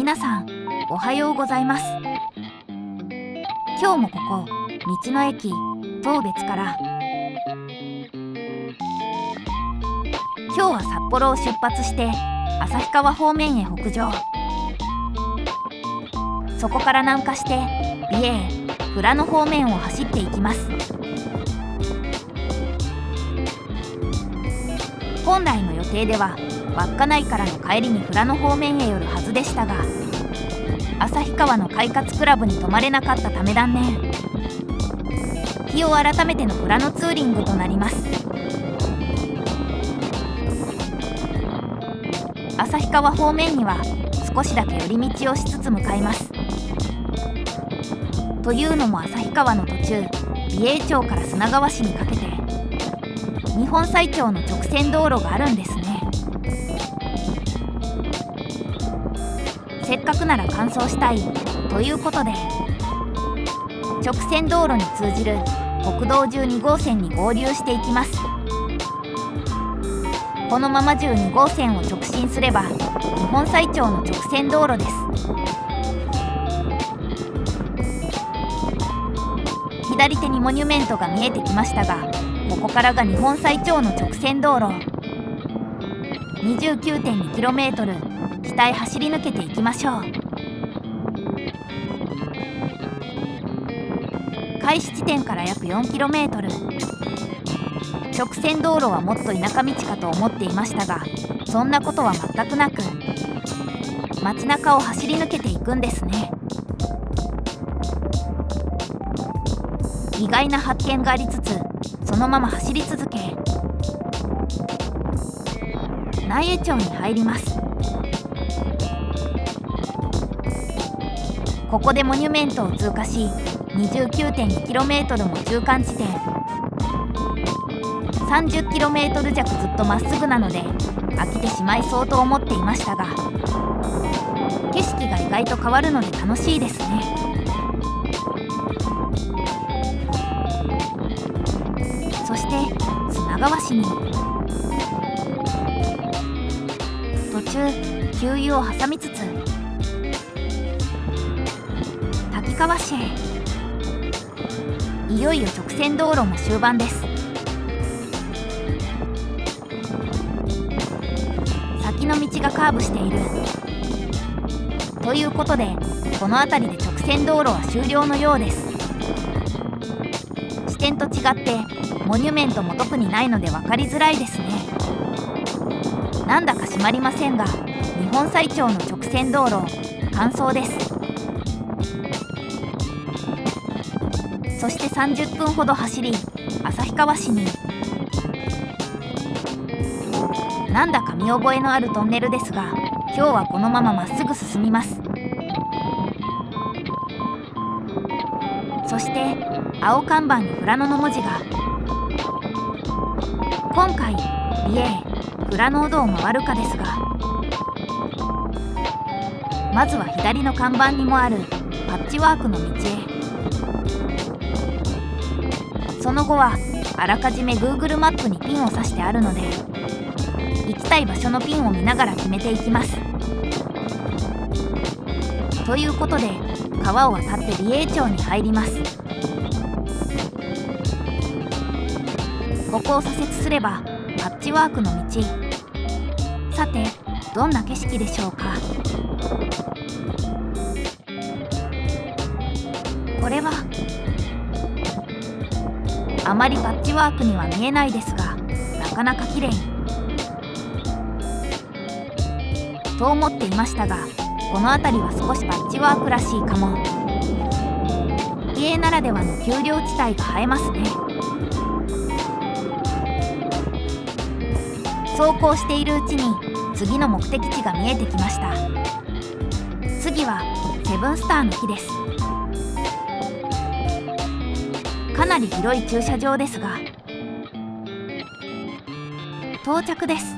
皆さん、おはようございます。今日もここ、道の駅当別から。今日は札幌を出発して旭川方面へ北上。そこから南下して美瑛、富良野方面を走っていきます。本来の予定では稚内からの帰りに富良野方面へ寄るはずでしたが、旭川の快活クラブに泊まれなかったため断念。日を改めての富良野ツーリングとなります。旭川方面には少しだけ寄り道をしつつ向かいます。というのも旭川の途中、美瑛町から砂川市にかけて日本最長の直線道路があるんですね。せっかくなら完走したいということで、直線道路に通じる国道12号線に合流していきます。このまま12号線を直進すれば日本最長の直線道路です。左手にモニュメントが見えてきましたが、ここからが日本最長の直線道路。 29.2km 北へ走り抜けていきましょう。開始地点から約 4km。 直線道路はもっと田舎道かと思っていましたが、そんなことは全くなく街中を走り抜けていくんですね。意外な発見がありつつ、そのまま走り続け苗江町に入ります。ここでモニュメントを通過し 29.2km も中間地点。 30km 弱ずっとまっすぐなので飽きてしまいそうと思っていましたが、景色が意外と変わるので楽しいですね。そして砂川市に途中給油を挟みつつ滝川市へ。いよいよ直線道路も終盤です。先の道がカーブしているということで、この辺りで直線道路は終了のようです。視点と違ってモニュメントも特にないので分かりづらいですね。なんだか締まりませんが、日本最長の直線道路完走です。そして30分ほど走り旭川市に。なんだか見覚えのあるトンネルですが、今日はこのまままっすぐ進みます。そして青看板に富良野の文字が。今回美瑛富良野をどう回るかですが、まずは左の看板にもあるパッチワークの道へ。その後はあらかじめ Google マップにピンを刺してあるので、行きたい場所のピンを見ながら決めていきます。ということで川を渡って美瑛町に入ります。ここを左折すればパッチワークの道。さてどんな景色でしょうか。これはあまりパッチワークには見えないですが、なかなか綺麗と思っていましたが、この辺りは少しパッチワークらしいかも。美瑛ならではの丘陵地帯が映えますね。走行しているうちに次の目的地が見えてきました。次はセブンスターの木です。かなり広い駐車場ですが、到着です。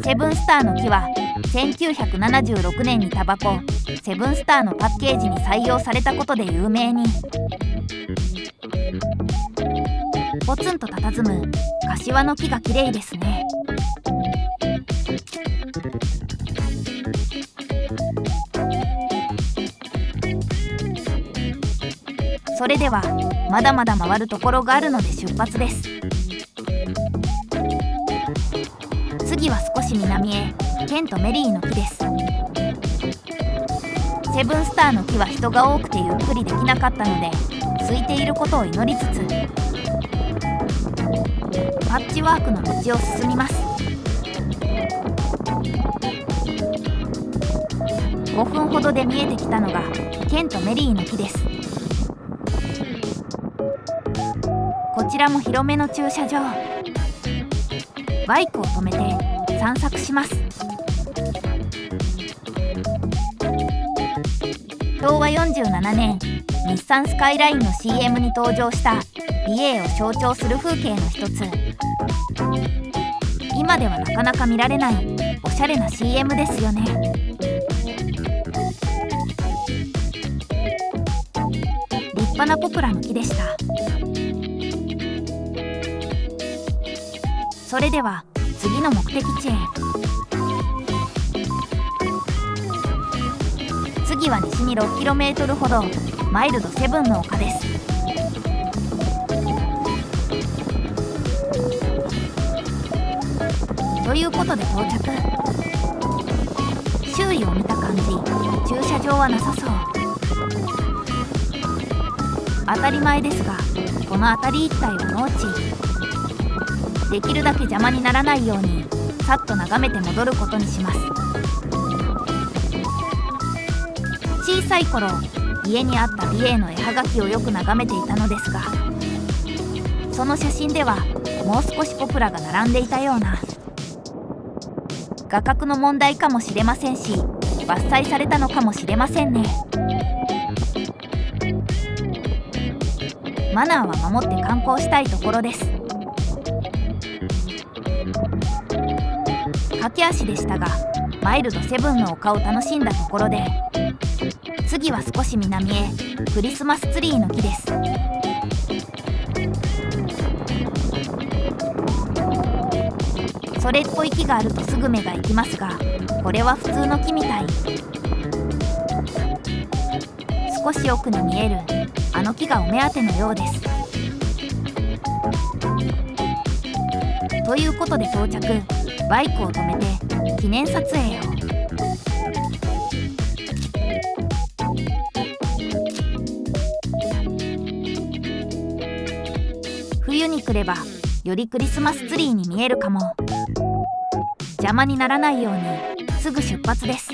セブンスターの木は1976年にタバコセブンスターのパッケージに採用されたことで有名に。ポツンと佇む柏の木が綺麗ですね。それではまだまだ回るところがあるので出発です。次は少し南へケント・メリーの木です。セブンスターの木は人が多くてゆっくりできなかったので空いていることを祈りつつパッチワークの道を進みます。5分ほどで見えてきたのがケント・メリーの木です。こちらも広めの駐車場。バイクを止めて散策します。昭和47年日産スカイラインの CM に登場した美瑛を象徴する風景の一つ。今ではなかなか見られないおしゃれな CM ですよね。立派なポプラの木でした。それでは次の目的地へ。次は西に 6km ほどマイルドセブンの丘です。ということで到着。周囲を見た感じ駐車場はなさそう。当たり前ですがこの辺り一帯は農地。できるだけ邪魔にならないようにさっと眺めて戻ることにします。小さい頃家にあった美瑛の絵はがきをよく眺めていたのですがその写真ではもう少しポプラが並んでいたような。画角の問題かもしれませんし伐採されたのかもしれませんね。マナーは守って観光したいところです。駆け足でしたがマイルドセブンの丘を楽しんだところで次は少し南へクリスマスツリーの木です。それっぽい木があるとすぐ目が行きますがこれは普通の木みたい。少し奥に見えるあの木がお目当てのようです。ということで到着。バイクを止めて記念撮影を。冬に来ればよりクリスマスツリーに見えるかも。邪魔にならないようにすぐ出発です。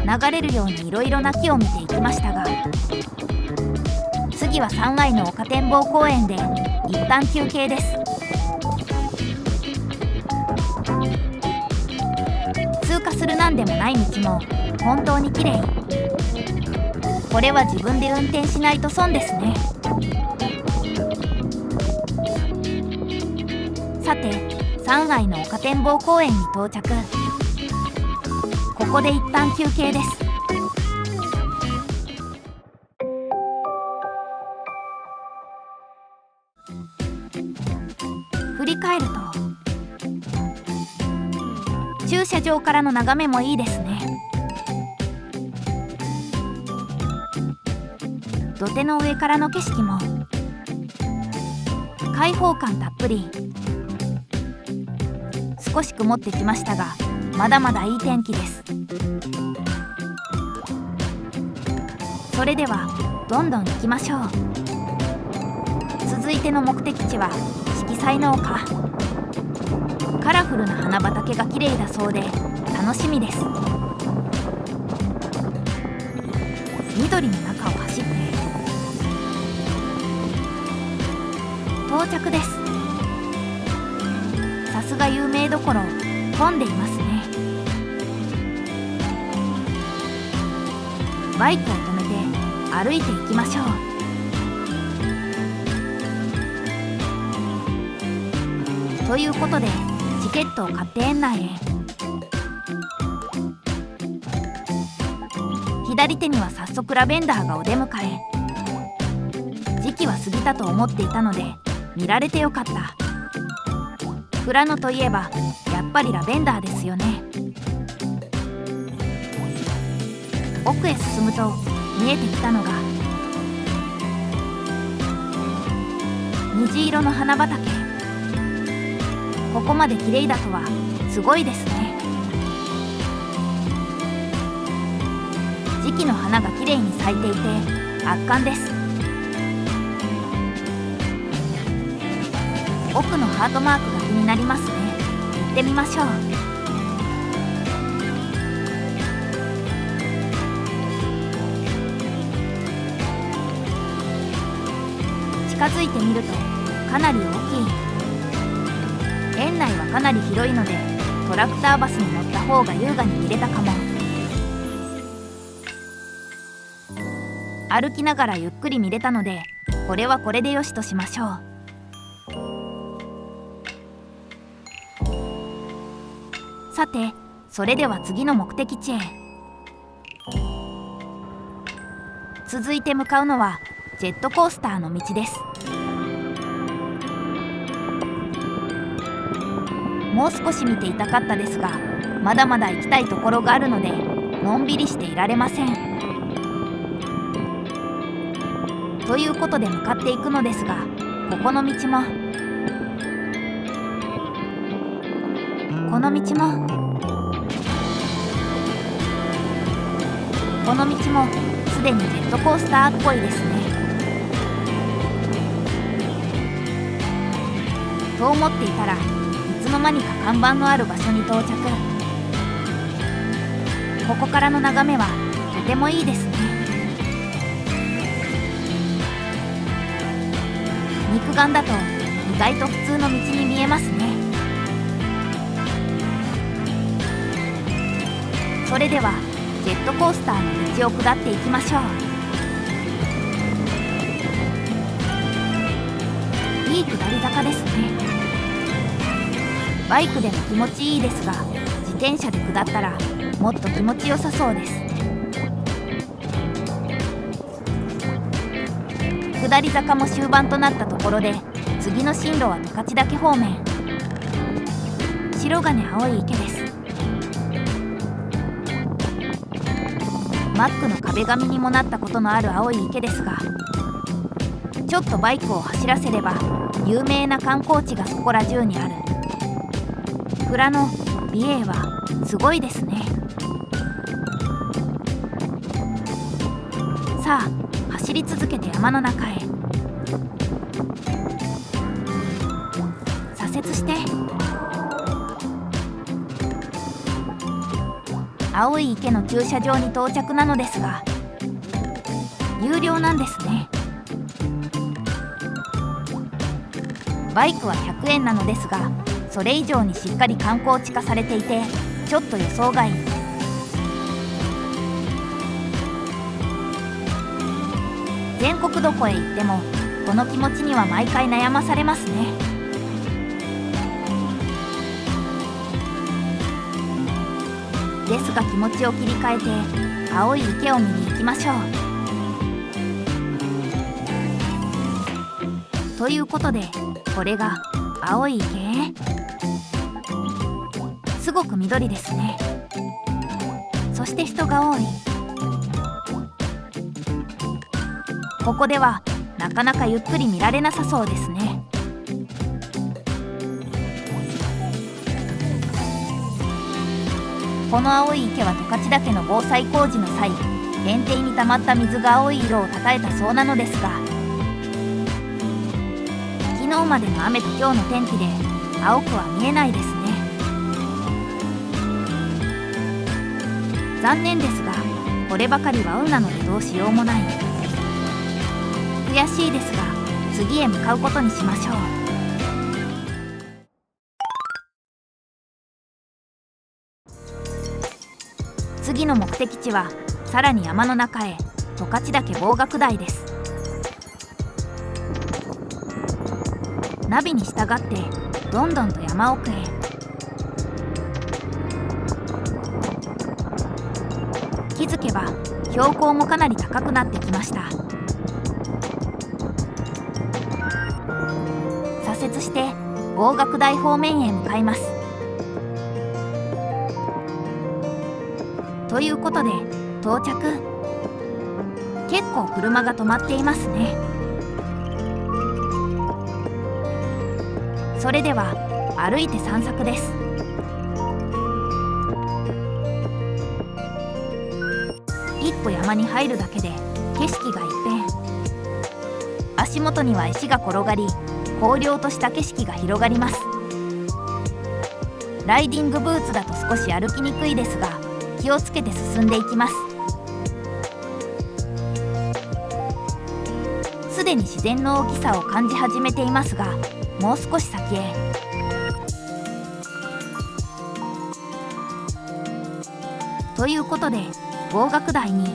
流れるようにいろいろな木を見ていきましたが次は3階の丘展望公園で一旦休憩です。通過するなんでもない道も本当に綺麗。これは自分で運転しないと損ですね。さて3階の丘展望公園に到着。ここで一旦休憩です。振り返ると駐車場からの眺めもいいですね。土手の上からの景色も開放感たっぷり。少し曇ってきましたがまだまだいい天気です。それではどんどん行きましょう。続いての目的地は色彩の丘。カラフルな花畑が綺麗だそうで楽しみです。緑の中を走って到着です。さすが有名どころ混んでいますね。バイクを止めて歩いていきましょう。ということでチケットを買って園内へ。左手には早速ラベンダーがお出迎え。期は過ぎたと思っていたので見られてよかった。富良野といえばやっぱりラベンダーですよね。奥へ進むと見えてきたのが虹色の花畑。ここまで綺麗だとはすごいですね。時期の花が綺麗に咲いていて圧巻です。奥のハートマークが気になりますね。行ってみましょう。近づいてみるとかなり大きい。園内はかなり広いのでトラクターバスに乗った方が優雅に見れたかも。歩きながらゆっくり見れたのでこれはこれでよしとしましょう。さて、それでは次の目的地へ。続いて向かうのはジェットコースターの道です。もう少し見ていたかったですが、まだまだ行きたいところがあるのでのんびりしていられません。ということで向かっていくのですが、ここの道もこの道もこの道もすでにジェットコースターっぽいですね。と思っていたらいつの間にか看板のある場所に到着。ここからの眺めはとてもいいですね。肉眼だと意外と普通の道に見えますね。それではジェットコースターの道を下っていきましょう。いい下り坂ですね。バイクでも気持ちいいですが、自転車で下ったらもっと気持ちよさそうです。下り坂も終盤となったところで次の進路は十勝岳方面。白金青い池です。マックの壁紙にもなったことのある青い池ですが、ちょっとバイクを走らせれば有名な観光地がそこら中にある。富良野美瑛はすごいですね。さあ走り続けて山の中へ。左折して。青い池の駐車場に到着なのですが、有料なんですね。バイクは100円なのですが、それ以上にしっかり観光地化されていてちょっと予想外。全国どこへ行ってもこの気持ちには毎回悩まされますね。ですが気持ちを切り替えて青い池を見に行きましょう。ということでこれが青い池。すごく緑ですね。そして人が多い。ここではなかなかゆっくり見られなさそうですね。この青い池は十勝岳の防災工事の際、堰堤に溜まった水が青い色をたたえたそうなのですが、昨日までの雨と今日の天気で青くは見えないですね。残念ですがこればかりは運なのでどうしようもない。悔しいですが次へ向かうことにしましょう。次の目的地はさらに山の中へ、十勝岳望岳台です。ナビに従ってどんどんと山奥へ。気づけば標高もかなり高くなってきました。して望岳台方面へ向かいます。ということで到着。結構車が止まっていますね。それでは歩いて散策です。一歩山に入るだけで景色が一変。足元には石が転がり、荒涼とした景色が広がります。ライディングブーツだと少し歩きにくいですが、気をつけて進んでいきます。すでに自然の大きさを感じ始めていますが、もう少し先へ。ということで望岳台に。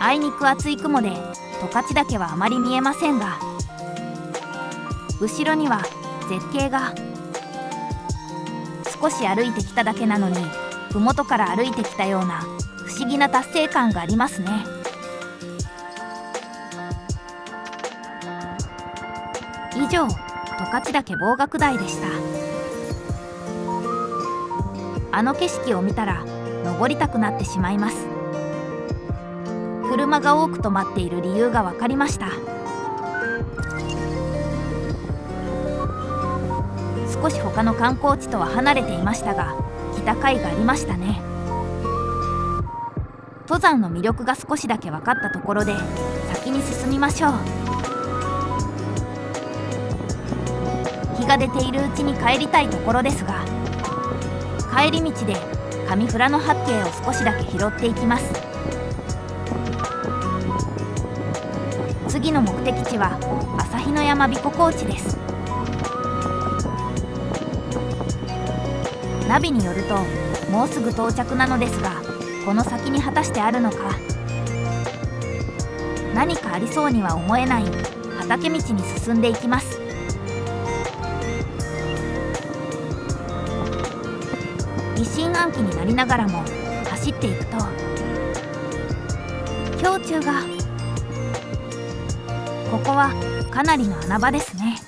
あいにく厚い雲で十勝岳はあまり見えませんが、後ろには絶景が。少し歩いてきただけなのに麓から歩いてきたような不思議な達成感がありますね。以上、十勝岳望岳台でした。あの景色を見たら登りたくなってしまいます。車が多く止まっている理由が分かりました。少し他の観光地とは離れていましたが、来た甲斐がありましたね。登山の魅力が少しだけ分かったところで先に進みましょう。日が出ているうちに帰りたいところですが、帰り道で上富良野八景を少しだけ拾っていきます。次の目的地は朝日の山彦高地です。ナビによるともうすぐ到着なのですが、この先に果たしてあるのか。何かありそうには思えない畑道に進んでいきます。疑心暗鬼になりながらも走っていくと、氷柱が。ここはかなりの穴場ですね。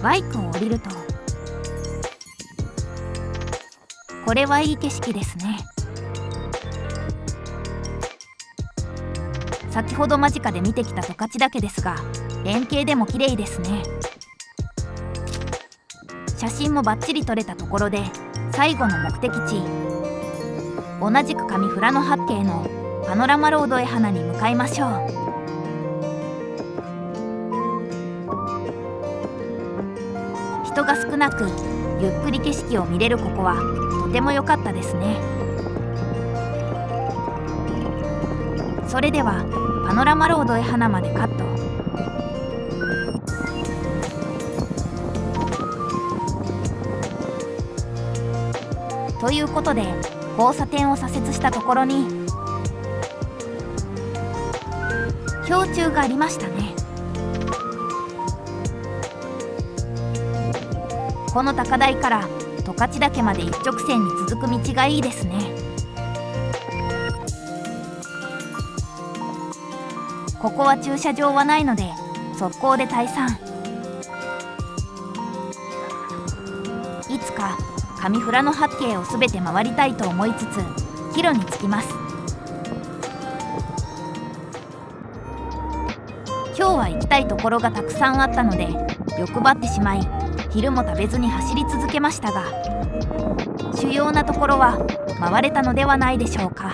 バイクを降りると、これはいい景色ですね。先ほど間近で見てきた十勝岳ですが、円形でも綺麗ですね。写真もバッチリ撮れたところで最後の目的地、同じく上富良野八景のパノラマロードへ花に向かいましょう。人が少なくゆっくり景色を見れるここはとても良かったですね。それではパノラマロードへ花までカット。ということで交差点を左折したところに氷柱がありましたね。この高台から十勝岳まで一直線に続く道がいいですね。ここは駐車場はないので速攻で退散。いつか上富良野八景をすべて回りたいと思いつつ帰路につきます。今日は行きたいところがたくさんあったので欲張ってしまい、昼も食べずに走り続けましたが、主要なところは回れたのではないでしょうか。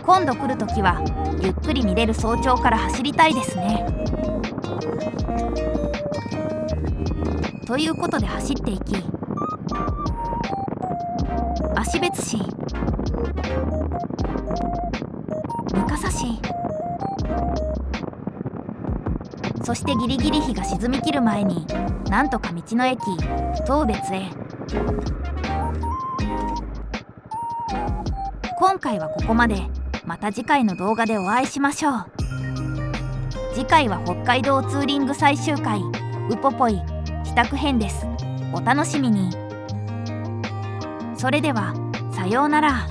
今度来るときはゆっくり見れる早朝から走りたいですね。ということで走っていき、芦別市、三笠市、そしてギリギリ日が沈みきる前になんとか道の駅当別へ。今回はここまで。また次回の動画でお会いしましょう。次回は北海道ツーリング最終回ウポポイ帰宅編です。お楽しみに。それではさようなら。